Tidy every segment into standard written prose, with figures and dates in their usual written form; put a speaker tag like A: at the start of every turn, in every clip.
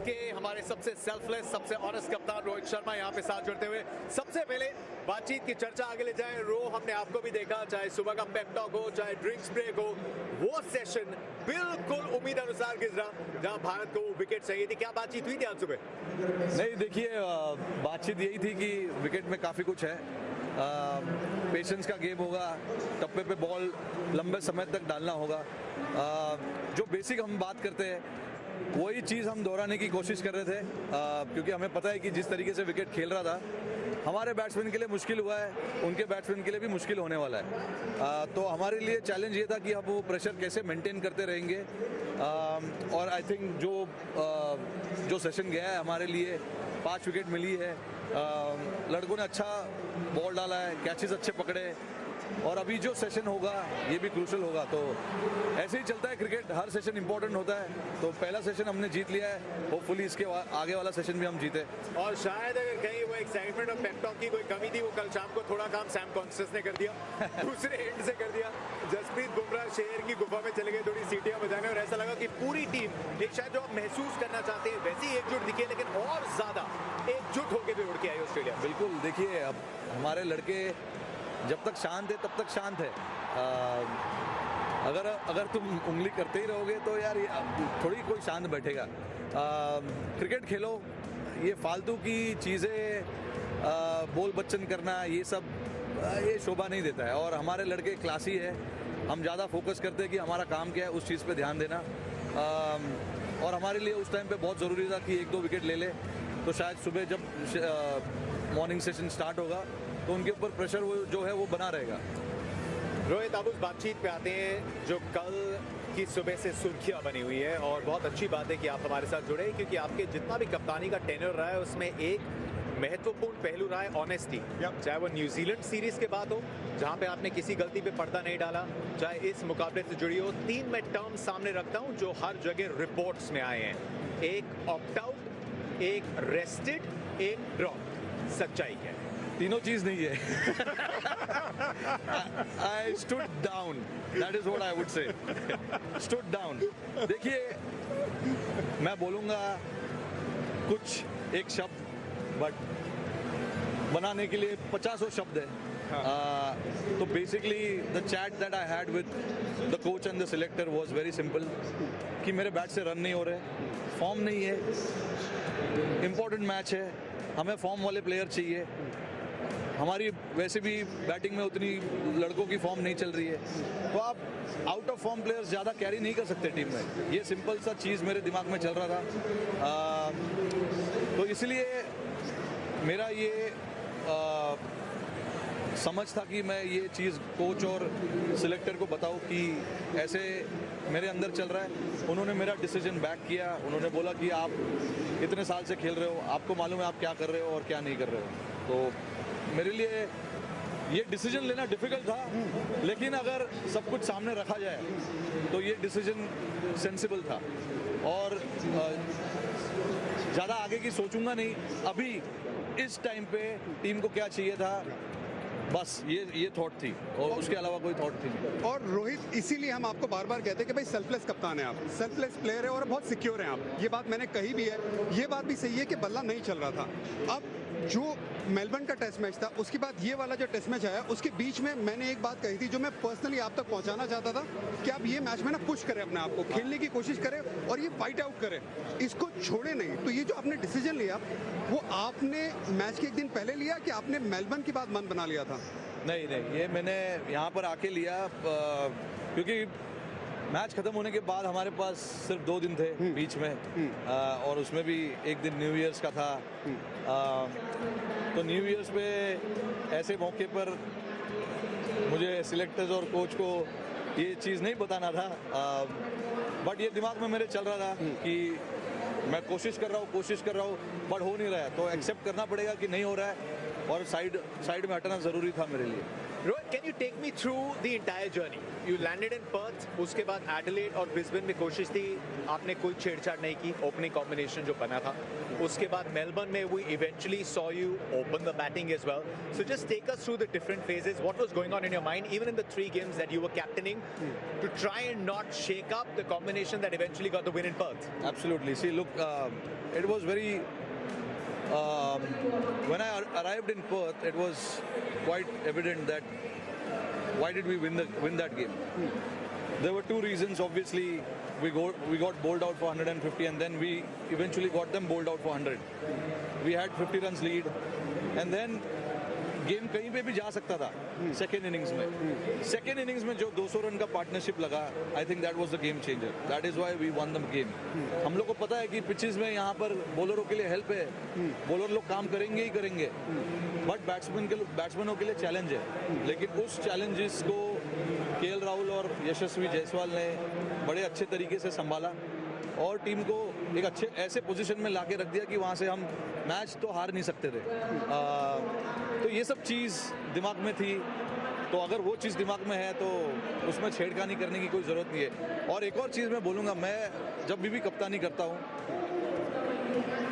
A: के हमारे सबसे सेल्फलेस, सबसे ऑनेस्ट कप्तान रोहित शर्मा यहाँ पे साथ जुड़ते हुए। सबसे पहले बातचीत की चर्चा आगे ले जाए। रो हमने आपको भी देखा, चाहे सुबह का पेप टॉक हो, चाहे ड्रिंक्स ब्रेक हो, वो सेशन बिल्कुल उम्मीद अनुसार गुजरा जहाँ भारत को विकेट चाहिए थी। क्या बातचीत हुई थी आज सुबह?
B: नहीं, देखिए, बातचीत यही थी कि विकेट में काफ़ी कुछ है। पेशेंस का गेम होगा, टप्पे पे बॉल लंबे समय तक डालना होगा। जो बेसिक हम बात करते हैं वही चीज़ हम दोहराने की कोशिश कर रहे थे, क्योंकि हमें पता है कि जिस तरीके से विकेट खेल रहा था हमारे बैट्समैन के लिए मुश्किल हुआ है, उनके बैट्समैन के लिए भी मुश्किल होने वाला है। तो हमारे लिए चैलेंज ये था कि हम वो प्रेशर कैसे मेंटेन करते रहेंगे। और आई थिंक जो सेशन गया है हमारे लिए, 5 विकेट मिली है, लड़कों ने अच्छा बॉल डाला है, कैचेस अच्छे पकड़े, और अभी जो सेशन होगा ये भी क्रूशल होगा। तो ऐसे ही चलता है क्रिकेट, हर सेशन इंपॉर्टेंट होता है। तो पहला सेशन हमने जीत लिया है, होपफुली इसके आगे वाला सेशन भी हम जीते।
A: और शायद अगर कहीं वो एक्साइटमेंट और पेप टॉक की कोई कमी थी, वो कल शाम को थोड़ा काम सैम कॉन्स्टेंस ने कर दिया दूसरे एंड से कर दिया। जसप्रीत बुमराह शेर की गुफा में चले गए थोड़ी सीटियां बजाने, और ऐसा लगा कि पूरी टीम एक शायद जो आप महसूस करना चाहते हैं वैसी एकजुट दिखी, लेकिन और ज्यादा एकजुट होकर भी उड़ के आई ऑस्ट्रेलिया।
B: बिल्कुल, देखिए, अब हमारे लड़के जब तक शांत है तब तक शांत है। अगर तुम उंगली करते ही रहोगे तो यार थोड़ी कोई शांत बैठेगा। क्रिकेट खेलो, ये फालतू की चीज़ें बोल बच्चन करना, ये सब ये शोभा नहीं देता है। और हमारे लड़के क्लासी है, हम ज़्यादा फोकस करते हैं कि हमारा काम क्या है, उस चीज़ पे ध्यान देना। और हमारे लिए उस टाइम पे बहुत ज़रूरी था कि 1-2 विकेट ले ले, तो शायद सुबह जब मॉर्निंग सेशन स्टार्ट होगा तो उनके ऊपर प्रेशर जो है वो बना रहेगा।
A: रोहित, आप उस बातचीत पे आते हैं जो कल की सुबह से सुर्खियां बनी हुई है, और बहुत अच्छी बात है कि आप हमारे साथ जुड़े, क्योंकि आपके जितना भी कप्तानी का टेन्योर रहा है उसमें एक महत्वपूर्ण पहलू रहा है ऑनेस्टी। चाहे वो न्यूजीलैंड सीरीज के बाद हो जहां पे आपने किसी गलती पे पर्दा नहीं डाला, चाहे इस मुकाबले से जुड़ी हो। 3 मैं टर्म सामने रखता हूं जो हर जगह रिपोर्ट्स में आए हैं, एक ऑप्ट आउट, एक रेस्टेड, एक ड्रॉप। सच्चाई क्या है?
B: तीनों चीज नहीं है। I stood down. That is what I would say. Stood down. देखिए, मैं बोलूंगा कुछ एक शब्द, बट बनाने के लिए 50 शब्द है। तो basically the chat that I had with the coach and the selector was very simple, कि मेरे बैट से रन नहीं हो रहे, फॉर्म नहीं है, इंपॉर्टेंट मैच है, हमें फॉर्म वाले प्लेयर चाहिए। हमारी वैसे भी बैटिंग में उतनी लड़कों की फॉर्म नहीं चल रही है, तो आप आउट ऑफ फॉर्म प्लेयर्स ज़्यादा कैरी नहीं कर सकते टीम में। ये सिंपल सा चीज़ मेरे दिमाग में चल रहा था। तो इसलिए मेरा ये समझ था कि मैं ये चीज़ कोच और सिलेक्टर को बताऊं कि ऐसे मेरे अंदर चल रहा है। उन्होंने मेरा डिसीजन बैक किया, उन्होंने बोला कि आप इतने साल से खेल रहे हो, आपको मालूम है आप क्या कर रहे हो और क्या नहीं कर रहे हो। तो मेरे लिए ये डिसीजन लेना डिफिकल्ट था, लेकिन अगर सब कुछ सामने रखा जाए तो ये डिसीजन सेंसिबल था। और ज़्यादा आगे की सोचूंगा नहीं, अभी इस टाइम पे टीम को क्या चाहिए था, बस ये थॉट थी, और उसके अलावा कोई थॉट थी नहीं।
C: और रोहित, इसीलिए हम आपको बार बार कहते हैं कि भाई सेल्फलेस कप्तान है आप, सेल्फलेस प्लेयर है और बहुत सिक्योर हैं आप। ये बात मैंने कही भी है, ये बात भी सही है कि बल्ला नहीं चल रहा था। अब जो मेलबर्न का टेस्ट मैच था, उसके बाद ये वाला जो टेस्ट मैच आया, उसके बीच में मैंने एक बात कही थी जो मैं पर्सनली आप तक पहुंचाना चाहता था, कि आप ये मैच में ना पुश करें अपने आप को, खेलने की कोशिश करें और ये फाइट आउट करें, इसको छोड़े नहीं। तो ये जो आपने डिसीजन लिया, वो आपने मैच के एक दिन पहले लिया कि आपने मेलबर्न के बाद मन बना लिया था?
B: नहीं, ये मैंने यहाँ पर आके लिया, क्योंकि मैच खत्म होने के बाद हमारे पास सिर्फ 2 दिन थे बीच में, और उसमें भी एक दिन न्यू ईयर्स का था। तो न्यू ईयर्स पे ऐसे मौके पर मुझे सिलेक्टर्स और कोच को ये चीज़ नहीं बताना था, बट ये दिमाग में मेरे चल रहा था कि मैं कोशिश कर रहा हूँ, बट हो नहीं रहा है, तो एक्सेप्ट करना पड़ेगा कि नहीं हो रहा है, और साइड में हटना ज़रूरी था मेरे लिए।
A: Rohit, can you take me through the entire journey? You landed in Perth, उसके बाद एडिलेड और ब्रिस्बेन में कोशिश थी, आपने कोई छेड़छाड़ नहीं की, ओपनिंग कॉम्बिनेशन जो बना था. उसके बाद मेलबर्न में we eventually saw you open the batting as well. So just take us through the different phases. What was going on in your mind, even in the 3 games that you were captaining, to try and not shake up the combination that eventually got the win in Perth?
B: Absolutely. See, look, it was very. When I arrived in Perth, it was quite evident that why did we win that game? There were 2 reasons. Obviously, we got bowled out for 150, and then we eventually got them bowled out for 100. We had 50 runs lead, and then game कहीं पे भी जा सकता था. Second innings में जो 200 run का partnership लगा, I think that was the game changer. That is why we won the game. हम लोग को पता है कि पिचेस में यहाँ पर बॉलरों के लिए हेल्प है, बॉलर लोग काम करेंगे ही करेंगे, बट बैट्समैनों के लिए चैलेंज है. लेकिन उस चैलेंजेस को केएल राहुल और यशस्वी जायसवाल ने बड़े अच्छे तरीके से संभाला और टीम को एक अच्छे ऐसे पोजीशन में लाके रख दिया कि वहाँ से हम मैच तो हार नहीं सकते थे. तो ये सब चीज़ दिमाग में थी. तो अगर वो चीज़ दिमाग में है तो उसमें छेड़खानी करने की कोई ज़रूरत नहीं है. और एक और चीज़ मैं बोलूँगा, मैं जब भी कप्तानी करता हूँ,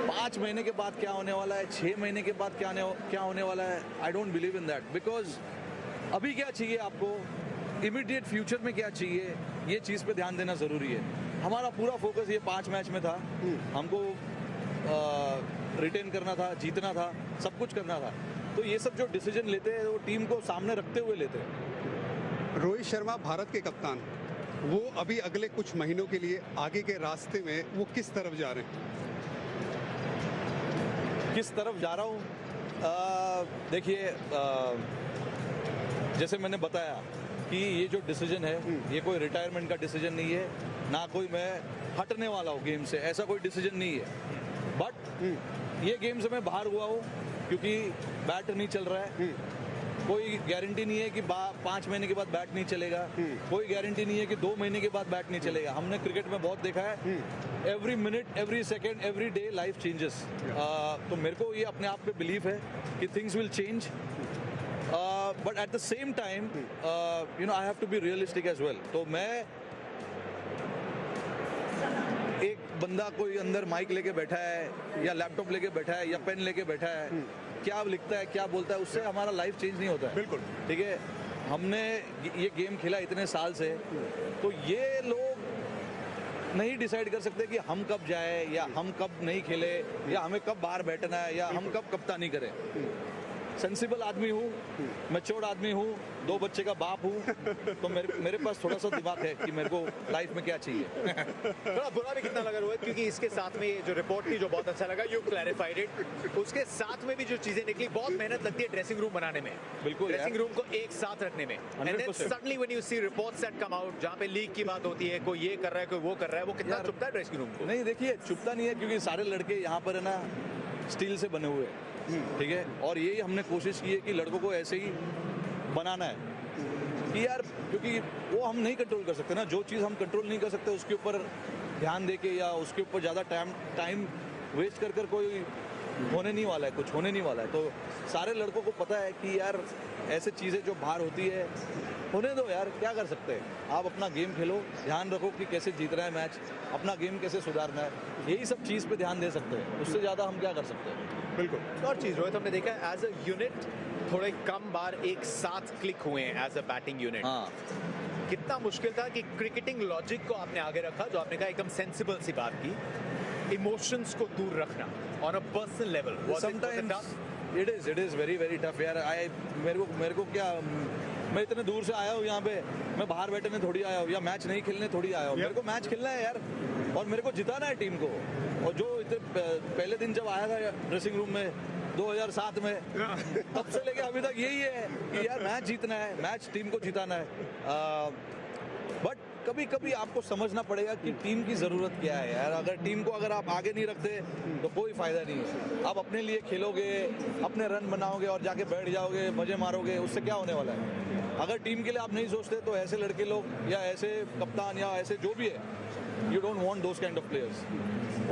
B: 5 महीने के बाद क्या होने वाला है, 6 महीने के बाद क्या होने वाला है, I don't believe in that. Because अभी क्या चाहिए आपको, इमीडिएट फ्यूचर में क्या चाहिए, ये चीज़ पे ध्यान देना ज़रूरी है. हमारा पूरा फोकस ये 5 मैच में था. हमको रिटेन करना था, जीतना था, सब कुछ करना था. तो ये सब जो डिसीजन लेते हैं वो टीम को सामने रखते हुए लेते हैं.
C: रोहित शर्मा भारत के कप्तान, वो अभी अगले कुछ महीनों के लिए आगे के रास्ते में वो किस तरफ जा रहे हैं?
B: किस तरफ जा रहा हूँ, देखिए, जैसे मैंने बताया कि ये जो डिसीजन है ये कोई रिटायरमेंट का डिसीजन नहीं है, ना कोई मैं हटने वाला हूँ गेम से, ऐसा कोई डिसीजन नहीं है. बट ये गेम से मैं बाहर हुआ हूँ क्योंकि बैट नहीं चल रहा है. कोई गारंटी नहीं है कि 5 महीने के बाद बैट नहीं चलेगा, कोई गारंटी नहीं है कि 2 महीने के बाद बैट नहीं चलेगा. हमने क्रिकेट में बहुत देखा है, every minute, every second, every day life changes. तो मेरे को ये अपने आप पे बिलीव है कि things will change. But at the same time you know I have to be realistic as well. तो मैं, एक बंदा कोई अंदर माइक लेके बैठा है या लैपटॉप लेके बैठा है या पेन लेके बैठा है, क्या लिखता है, क्या बोलता है, उससे हमारा लाइफ चेंज नहीं होता है.
C: बिल्कुल
B: ठीक है. हमने ये गेम खेला इतने साल से, तो ये लोग नहीं डिसाइड कर सकते कि हम कब जाए या हम कब नहीं खेले या हमें कब बाहर बैठना है या हम कब कप्तानी करें. सेंसिबल आदमी हूँ, मैच्योर्ड आदमी हूँ, 2 बच्चे का बाप हूँ, तो मेरे पास थोड़ा सा दिमाग है कि मेरे को लाइफ में क्या चाहिए.
A: थोड़ा बुरा भी कितना लगा रोहित, क्योंकि इसके साथ में ये जो रिपोर्ट थी जो बहुत अच्छा लगा, यू क्लैरिफाइड इट. उसके साथ में भी जो चीजें निकली, बहुत मेहनत लगती है ड्रेसिंग रूम बनाने में,
B: बिल्कुल,
A: ड्रेसिंग रूम को एक साथ रखने में. And then suddenly when you see reports that come out, जहाँ पे लीक की बात होती है, कोई ये कर रहा है, कोई वो कर रहा है, वो कितना चुभता है ड्रेसिंग रूम को.
B: नहीं, देखिए, चुभता नहीं है क्योंकि सारे लड़के यहाँ पर है ना स्टील से बने हुए हैं. ठीक है. और यही हमने कोशिश की है कि लड़कों को ऐसे ही बनाना है कि यार, क्योंकि वो हम नहीं कंट्रोल कर सकते ना. जो चीज़ हम कंट्रोल नहीं कर सकते उसके ऊपर ध्यान दे के या उसके ऊपर ज़्यादा टाइम वेस्ट कर कोई होने नहीं वाला है, कुछ होने नहीं वाला है. तो सारे लड़कों को पता है कि यार ऐसे चीज़ें जो बाहर होती है होने दो यार, क्या कर सकते हैं. आप अपना गेम खेलो, ध्यान रखो कि कैसे जीतना है मैच, अपना गेम कैसे सुधारना है, यही सब चीज़ पे ध्यान दे सकते हैं. उससे ज़्यादा हम क्या कर सकते हैं.
A: बिल्कुल. और चीज़ रोहित, हमने देखा है एज अ यूनिट थोड़े कम बार एक साथ क्लिक हुए हैं एज अ बैटिंग यूनिट.
B: हाँ,
A: कितना मुश्किल था कि क्रिकेटिंग लॉजिक को आपने आगे रखा, जो आपने कहा एकदम सेंसिबल सी बात की, इमोशंस को दूर रखना on a personal level.
B: Sometimes it is very tough यार. मेरे को क्या, मैं इतने दूर से आया हूँ यहाँ पे, मैं बाहर बैठने थोड़ी आया हूँ या मैच नहीं खेलने थोड़ी आया हूँ. मेरे को मैच खेलना है यार, और मेरे को जिताना है टीम को. और जो इतने पहले दिन जब आया था ड्रेसिंग रूम में 2007 में, तब से लेके अभी तक यही है कि यार मैच जीतना है, मैच टीम को जिताना है. बट कभी कभी आपको समझना पड़ेगा कि टीम की ज़रूरत क्या है यार. अगर टीम को अगर आप आगे नहीं रखते तो कोई फ़ायदा नहीं है. आप अपने लिए खेलोगे, अपने रन बनाओगे और जाके बैठ जाओगे, मज़े मारोगे, उससे क्या होने वाला है. अगर टीम के लिए आप नहीं सोचते तो ऐसे लड़के लोग या ऐसे कप्तान या ऐसे जो भी है, you don't want those kind of players,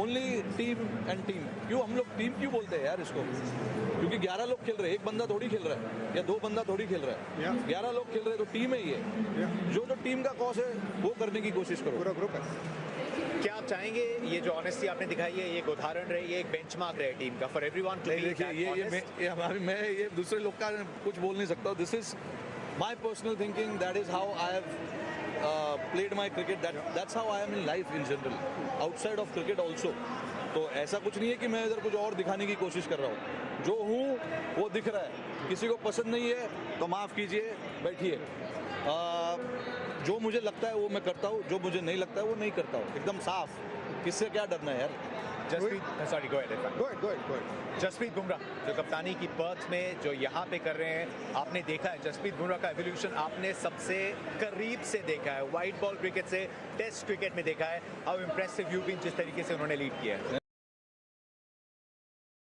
B: only team and team. क्यों हम लोग टीम क्यों बोलते हैं यार इसको? क्योंकि 11 लोग खेल रहे हैं, एक बंदा थोड़ी खेल रहा है या 2 बंदा थोड़ी खेल रहा है। 11 लोग खेल रहे हैं तो टीम है ये। जो टीम का कॉज है वो करने की कोशिश करो।
C: पूरा ग्रुप है।
A: क्या आप चाहेंगे ये जो ऑनेस्टी आपने दिखाई है, ये एक उदाहरण रहे, ये एक बेंचमार्क रहे टीम का फॉर एवरीवन टू बी
B: देखिए मैं ये दूसरे लोग का कुछ बोल नहीं सकता। This is my personal thinking, that is how I have played my cricket, that's how I am in life in general, outside of cricket also. तो ऐसा कुछ नहीं है कि मैं इधर कुछ और दिखाने की कोशिश कर रहा हूँ। जो हूँ वो दिख रहा है, किसी को पसंद नहीं है तो माफ़ कीजिए, बैठिए। जो मुझे लगता है वो मैं करता हूँ, जो मुझे नहीं लगता है वो नहीं करता हूँ, एकदम साफ। किससे क्या डरना है यार?
A: Jasprit go ahead. जसप्रीत बुमराह जो कप्तानी की पर्थ में जो यहाँ पे कर रहे हैं, आपने देखा है जसप्रीत बुमराह का एवोल्यूशन आपने सबसे करीब से देखा है, वाइट बॉल क्रिकेट से टेस्ट क्रिकेट में देखा है। हाउ इम्प्रेसिव यू बीन, जिस तरीके से उन्होंने लीड किया है।